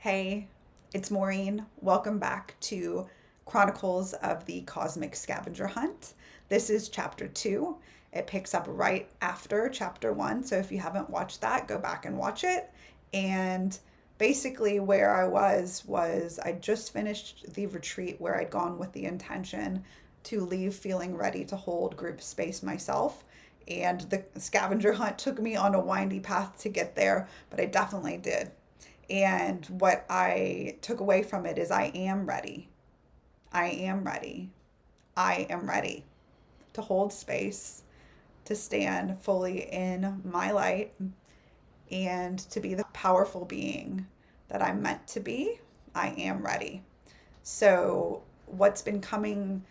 Hey, it's Maureen. Welcome back to Chronicles of the Cosmic Scavenger Hunt. This is chapter 2. It picks up right after chapter 1. So if you haven't watched that, go back and watch it. And basically, where I was I just finished the retreat where I'd gone with the intention to leave feeling ready to hold group space myself. And the scavenger hunt took me on a windy path to get there, but I definitely did. And what I took away from it is I am ready. I am ready. I am ready to hold space, to stand fully in my light, and to be the powerful being that I'm meant to be. I am ready. So, what's been coming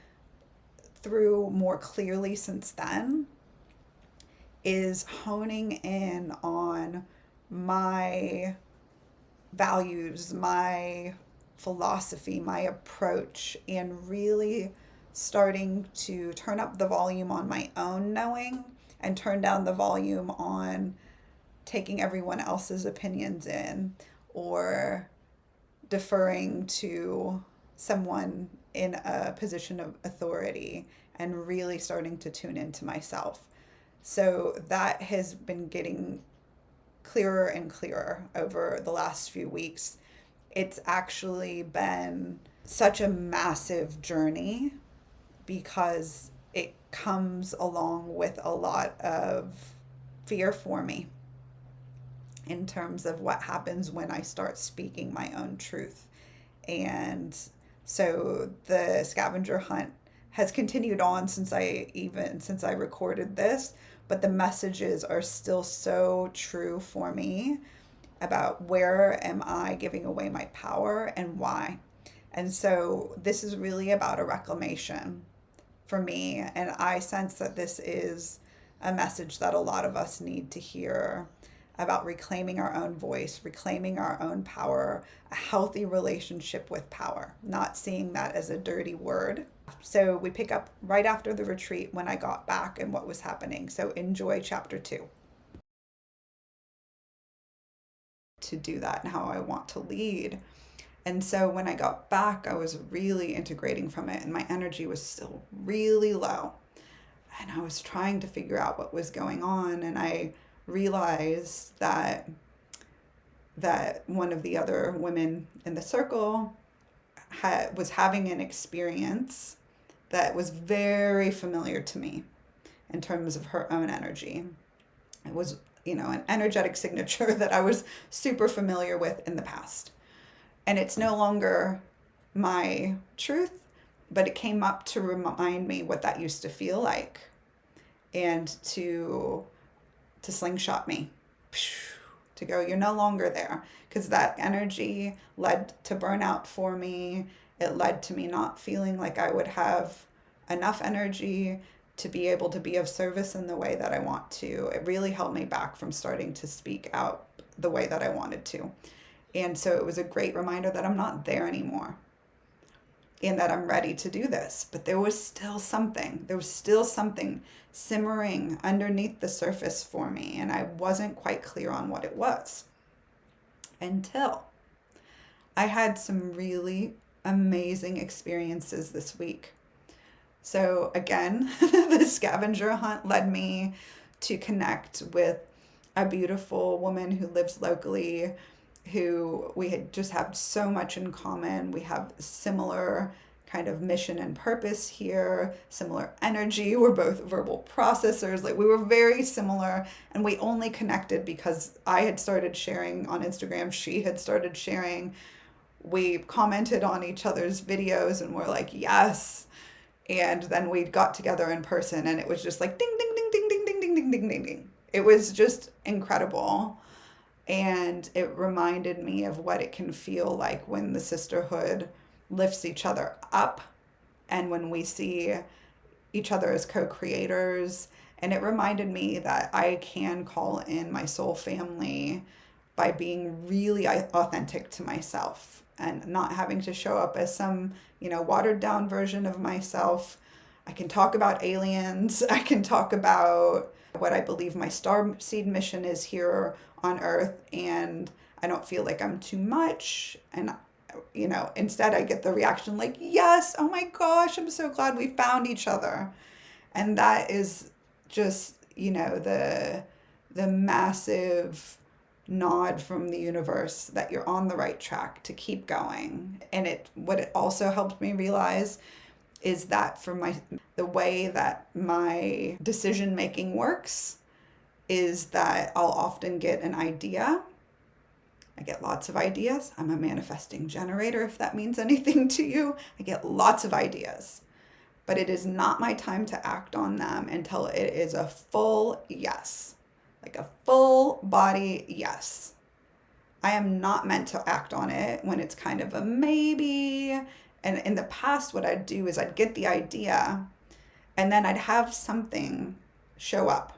through more clearly since then is honing in on my values, my philosophy, my approach, and really starting to turn up the volume on my own knowing and turn down the volume on taking everyone else's opinions in or deferring to someone in a position of authority and really starting to tune into myself. So that has been getting clearer and clearer over the last few weeks. It's actually been such a massive journey because it comes along with a lot of fear for me in terms of what happens when I start speaking my own truth. And so the scavenger hunt has continued on since I recorded this, but the messages are still so true for me about where am I giving away my power and why. And so this is really about a reclamation for me, and I sense that this is a message that a lot of us need to hear about reclaiming our own voice, reclaiming our own power, a healthy relationship with power, not seeing that as a dirty word. So we pick up right after the retreat when I got back and what was happening. So enjoy chapter 2 to do that and how I want to lead. And so when I got back, I was really integrating from it, and my energy was still really low. And I was trying to figure out what was going on, and I realized that one of the other women in the circle was having an experience that was very familiar to me in terms of her own energy. It was, an energetic signature that I was super familiar with in the past. And it's no longer my truth, but it came up to remind me what that used to feel like and to slingshot me, to go, you're no longer there, because that energy led to burnout for me. It led to me not feeling like I would have enough energy to be able to be of service in the way that I want to. It really held me back from starting to speak out the way that I wanted to. And so it was a great reminder that I'm not there anymore and that I'm ready to do this. But there was still something simmering underneath the surface for me, and I wasn't quite clear on what it was until I had some really amazing experiences this week. So again, the scavenger hunt led me to connect with a beautiful woman who lives locally, who we had just have so much in common. We have similar kind of mission and purpose here, similar energy. We're both verbal processors. Like, we were very similar, and we only connected because I had started sharing on Instagram. She had started sharing. We commented on each other's videos and we're like, yes. And then we got together in person, and it was just like ding, ding, ding, ding, ding, ding, ding, ding, ding, ding, ding. It was just incredible. And it reminded me of what it can feel like when the sisterhood lifts each other up and when we see each other as co-creators. And it reminded me that I can call in my soul family by being really authentic to myself and not having to show up as some, watered down version of myself. I can talk about aliens. I can talk about what I believe my star seed mission is here on earth. And I don't feel like I'm too much. And, instead I get the reaction like, yes, oh my gosh, I'm so glad we found each other. And that is just, the massive nod from the universe that you're on the right track to keep going. And what it also helped me realize is that the way that my decision making works is that I'll often get an idea. I get lots of ideas. I'm a manifesting generator, if that means anything to you. I get lots of ideas, but it is not my time to act on them until it is a full yes, like a full body yes. I am not meant to act on it when it's kind of a maybe. And in the past, what I'd do is I'd get the idea and then I'd have something show up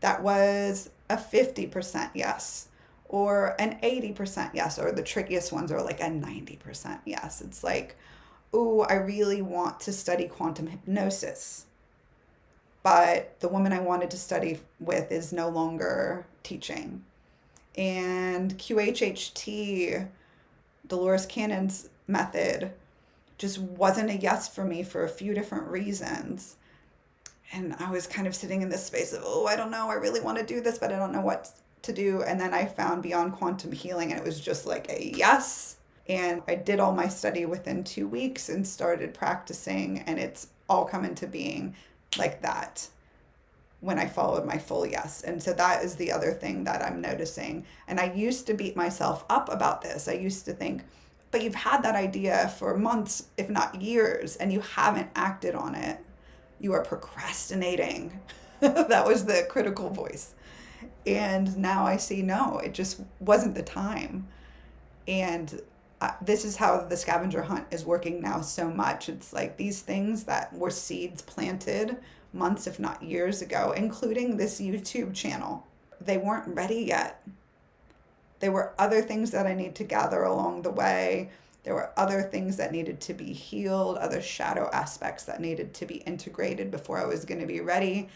that was a 50% yes or an 80% yes, or the trickiest ones are like a 90% yes. It's like, oh, I really want to study quantum hypnosis, but the woman I wanted to study with is no longer teaching. And QHHT, Dolores Cannon's method, just wasn't a yes for me for a few different reasons. And I was kind of sitting in this space of, oh, I don't know, I really want to do this, but I don't know what to do. And then I found Beyond Quantum Healing, and it was just like a yes. And I did all my study within 2 weeks and started practicing, and it's all come into being like that when I followed my full yes. And so that is the other thing that I'm noticing. And I used to beat myself up about this. I used to think, but you've had that idea for months, if not years, and you haven't acted on it. You are procrastinating. That was the critical voice. And now I see, no, it just wasn't the time. And this is how the scavenger hunt is working now so much. It's like these things that were seeds planted months, if not years ago, including this YouTube channel. They weren't ready yet. There were other things that I need to gather along the way. There were other things that needed to be healed, other shadow aspects that needed to be integrated before I was going to be ready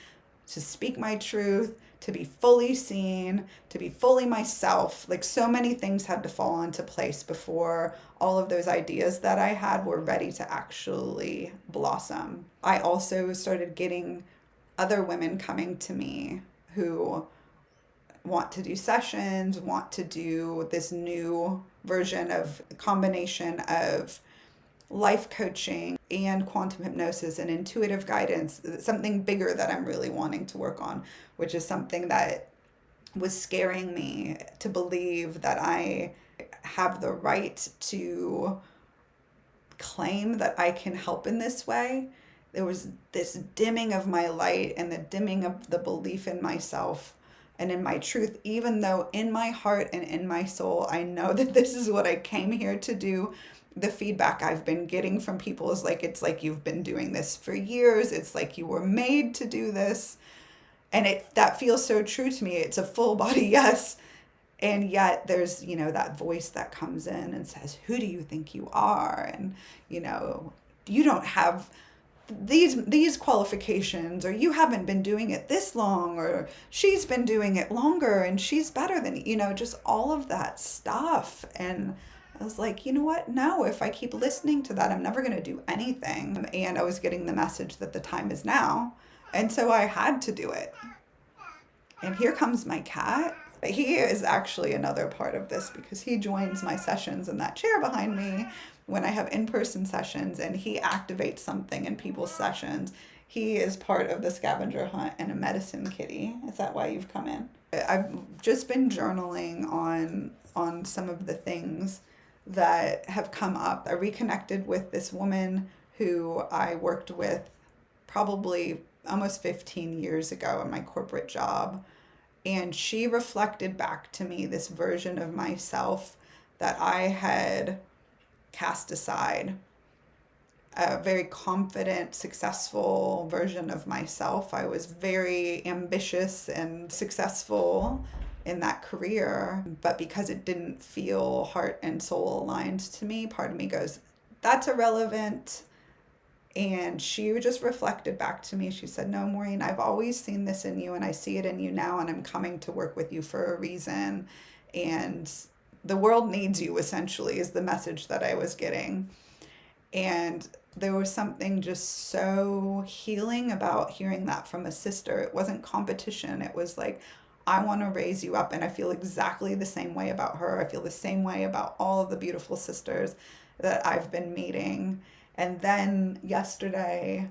to speak my truth, to be fully seen, to be fully myself. Like so many things had to fall into place before all of those ideas that I had were ready to actually blossom. I also started getting other women coming to me who want to do sessions, want to do this new version of combination of life coaching and quantum hypnosis and intuitive guidance, something bigger that I'm really wanting to work on, which is something that was scaring me to believe that I have the right to claim that I can help in this way. There was this dimming of my light and the dimming of the belief in myself and in my truth, even though in my heart and in my soul, I know that this is what I came here to do. The feedback I've been getting from people is like, it's like you've been doing this for years. It's like you were made to do this. And that feels so true to me. It's a full body yes. And yet there's, that voice that comes in and says, who do you think you are? And, you don't have these qualifications, or you haven't been doing it this long, or she's been doing it longer and she's better than, just all of that stuff. And I was like, you know what? No, if I keep listening to that, I'm never going to do anything. And I was getting the message that the time is now. And so I had to do it. And here comes my cat. He is actually another part of this because he joins my sessions in that chair behind me when I have in-person sessions, and he activates something in people's sessions. He is part of the scavenger hunt and a medicine kitty. Is that why you've come in? I've just been journaling on some of the things that have come up. I reconnected with this woman who I worked with probably almost 15 years ago in my corporate job. And she reflected back to me this version of myself that I had cast aside. A very confident, successful version of myself. I was very ambitious and successful in that career, but because it didn't feel heart and soul aligned to me, part of me goes, that's irrelevant. And she just reflected back to me. She said, no, Maureen, I've always seen this in you, and I see it in you now, and I'm coming to work with you for a reason. And the world needs you, essentially, is the message that I was getting. And there was something just so healing about hearing that from a sister. It wasn't competition. It was like, I want to raise you up. And I feel exactly the same way about her. I feel the same way about all of the beautiful sisters that I've been meeting. And then yesterday,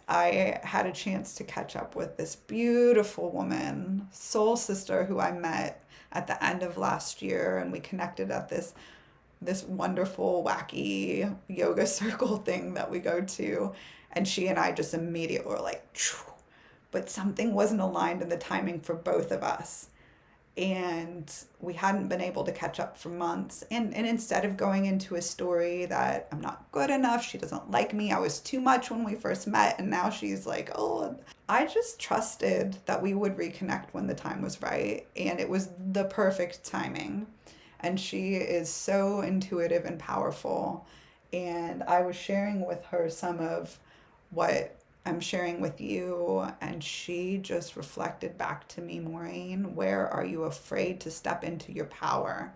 I had a chance to catch up with this beautiful woman, soul sister, who I met at the end of last year, and we connected at this wonderful, wacky yoga circle thing that we go to. And she and I just immediately were like, "Phew." But something wasn't aligned in the timing for both of us. And we hadn't been able to catch up for months. And instead of going into a story that I'm not good enough, she doesn't like me, I was too much when we first met, and now she's like, oh, I just trusted that we would reconnect when the time was right. And it was the perfect timing. And she is so intuitive and powerful. And I was sharing with her some of what I'm sharing with you, and she just reflected back to me, Maureen, where are you afraid to step into your power?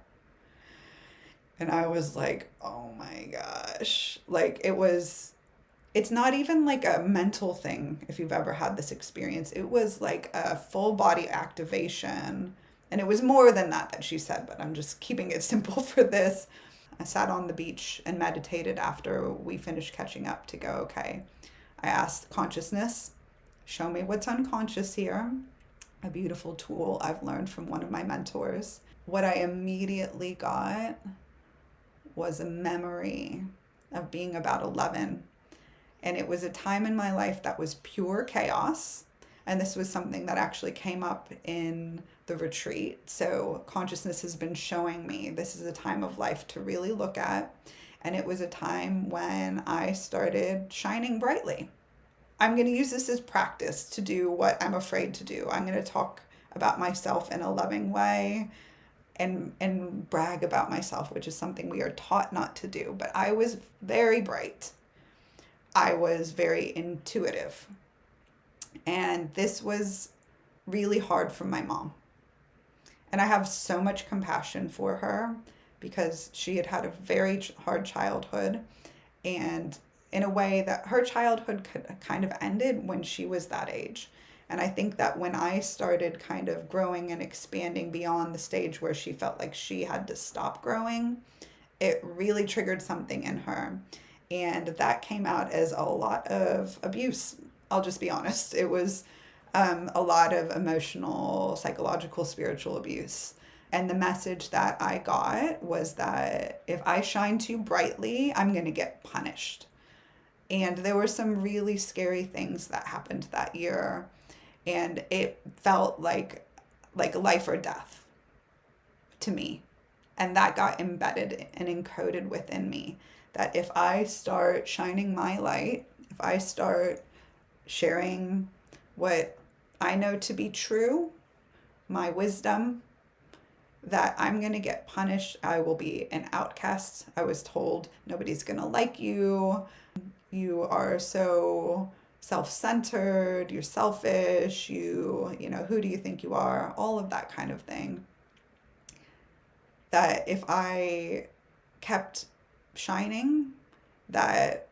And I was like, oh my gosh. Like, it's not even like a mental thing, if you've ever had this experience. It was like a full body activation. And it was more than that she said, but I'm just keeping it simple for this. I sat on the beach and meditated after we finished catching up to go, okay. I asked consciousness, show me what's unconscious here. A beautiful tool I've learned from one of my mentors. What I immediately got was a memory of being about 11. And it was a time in my life that was pure chaos. And this was something that actually came up in the retreat. So consciousness has been showing me this is a time of life to really look at. And it was a time when I started shining brightly. I'm going to use this as practice to do what I'm afraid to do. I'm going to talk about myself in a loving way and brag about myself, which is something we are taught not to do. But I was very bright. I was very intuitive. And this was really hard for my mom. And I have so much compassion for her because she had had a very hard childhood, and in a way that her childhood kind of ended when she was that age. And I think that when I started kind of growing and expanding beyond the stage where she felt like she had to stop growing, it really triggered something in her. And that came out as a lot of abuse. I'll just be honest. It was a lot of emotional, psychological, spiritual abuse. And the message that I got was that if I shine too brightly, I'm going to get punished. And there were some really scary things that happened that year. And it felt like life or death to me. And that got embedded and encoded within me. That if I start shining my light, if I start sharing what I know to be true, my wisdom, that I'm going to get punished. I will be an outcast. I was told nobody's going to like you. You are so self-centered, you're selfish, you know, who do you think you are? All of that kind of thing. That if I kept shining, that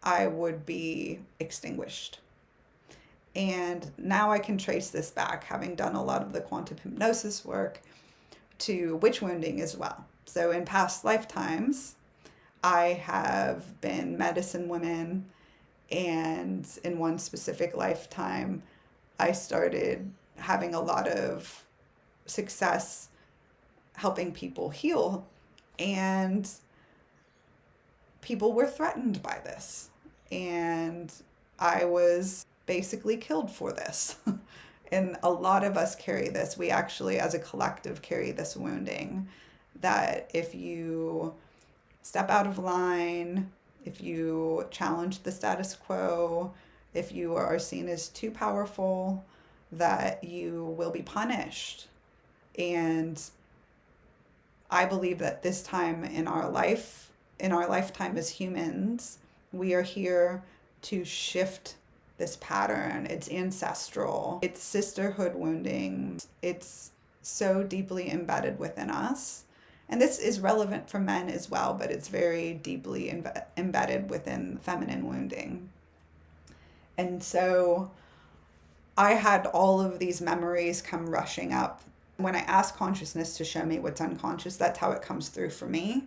I would be extinguished. And now I can trace this back, having done a lot of the quantum hypnosis work, to witch wounding as well. So in past lifetimes, I have been medicine woman, and in one specific lifetime, I started having a lot of success helping people heal, and people were threatened by this, and I was basically killed for this. And a lot of us carry this. We actually, as a collective, carry this wounding, that if you step out of line, if you challenge the status quo, if you are seen as too powerful, that you will be punished. And I believe that this time in our life, in our lifetime as humans, we are here to shift this pattern. It's ancestral. It's sisterhood wounding. It's so deeply embedded within us. And this is relevant for men as well, but it's very deeply embedded within feminine wounding. And so I had all of these memories come rushing up. When I ask consciousness to show me what's unconscious, that's how it comes through for me.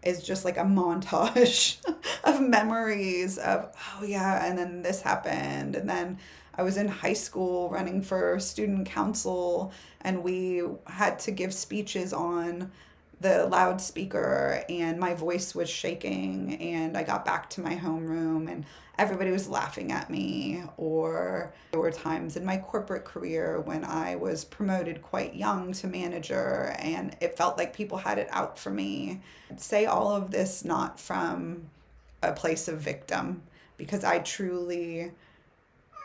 Is just like a montage of memories of, oh yeah, and then this happened. And then I was in high school running for student council, and we had to give speeches on the loudspeaker, and my voice was shaking, and I got back to my homeroom and everybody was laughing at me. Or there were times in my corporate career when I was promoted quite young to manager, and it felt like people had it out for me. I'd say all of this not from a place of victim, because I truly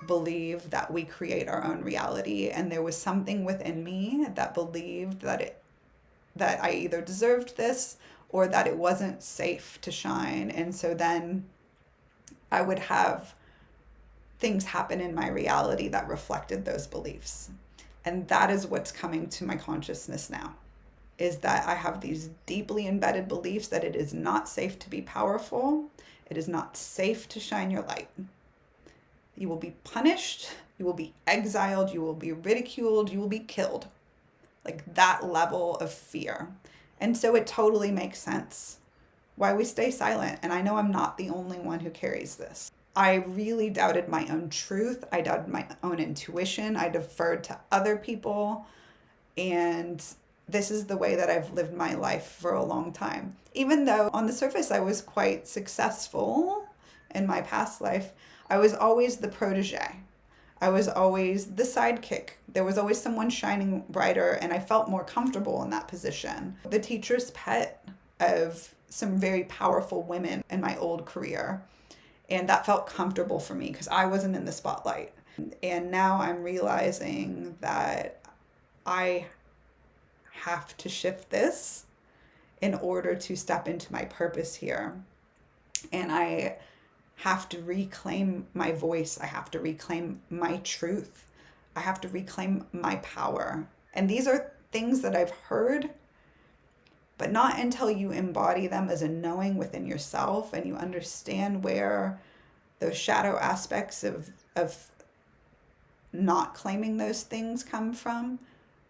believe that we create our own reality, and there was something within me that believed that I either deserved this or that it wasn't safe to shine. And so then I would have things happen in my reality that reflected those beliefs. And that is what's coming to my consciousness now, is that I have these deeply embedded beliefs that it is not safe to be powerful. It is not safe to shine your light. You will be punished. You will be exiled. You will be ridiculed. You will be killed. Like that level of fear. And so it totally makes sense why we stay silent. And I know I'm not the only one who carries this. I really doubted my own truth. I doubted my own intuition. I deferred to other people. And this is the way that I've lived my life for a long time. Even though on the surface I was quite successful in my past life, I was always the protege. I was always the sidekick. There was always someone shining brighter, and I felt more comfortable in that position. The teacher's pet of some very powerful women in my old career. And that felt comfortable for me because I wasn't in the spotlight. And now I'm realizing that I have to shift this in order to step into my purpose here. And I have to reclaim my voice. I have to reclaim my truth. I have to reclaim my power. And these are things that I've heard, but not until you embody them as a knowing within yourself and you understand where those shadow aspects of not claiming those things come from.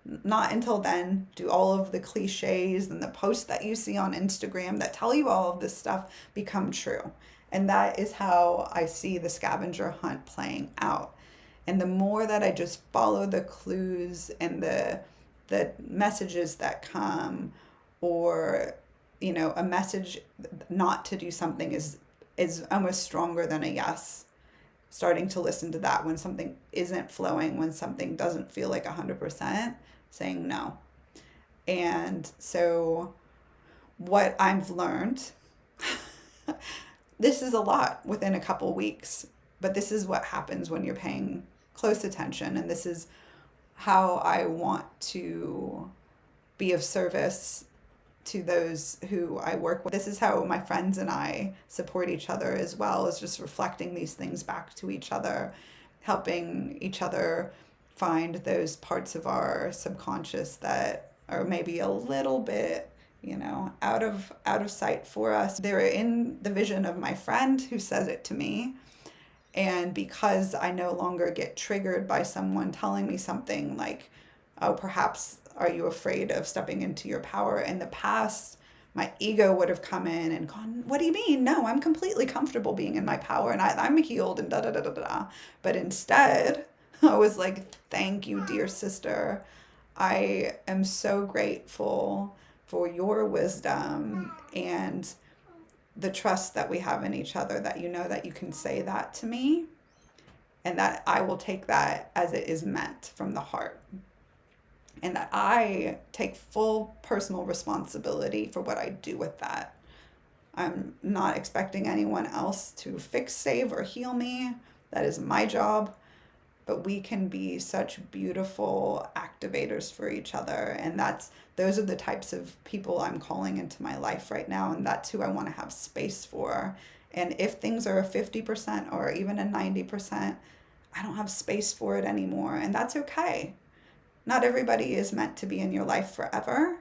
Not until then do all of the cliches and the posts that you see on Instagram that tell you all of this stuff become true. And that is how I see the scavenger hunt playing out. And the more that I just follow the clues and the messages that come, or, a message not to do something is almost stronger than a yes. Starting to listen to that when something isn't flowing, when something doesn't feel like 100%, saying no. And so what I've learned, this is a lot within a couple weeks, but this is what happens when you're paying close attention. And this is how I want to be of service to those who I work with. This is how my friends and I support each other as well, as just reflecting these things back to each other, helping each other find those parts of our subconscious that are maybe a little bit, out of sight for us. They're in the vision of my friend who says it to me. And because I no longer get triggered by someone telling me something like, oh, perhaps are you afraid of stepping into your power? In the past, my ego would have come in and gone, what do you mean? No, I'm completely comfortable being in my power and I'm healed and da da da da da. But instead, I was like, thank you, dear sister. I am so grateful for your wisdom and the trust that we have in each other, that that you can say that to me and that I will take that as it is meant from the heart. And that I take full personal responsibility for what I do with that. I'm not expecting anyone else to fix, save, or heal me. That is my job. But we can be such beautiful activators for each other. And those are the types of people I'm calling into my life right now. And that's who I want to have space for. And if things are a 50% or even a 90%, I don't have space for it anymore. And that's okay. Not everybody is meant to be in your life forever.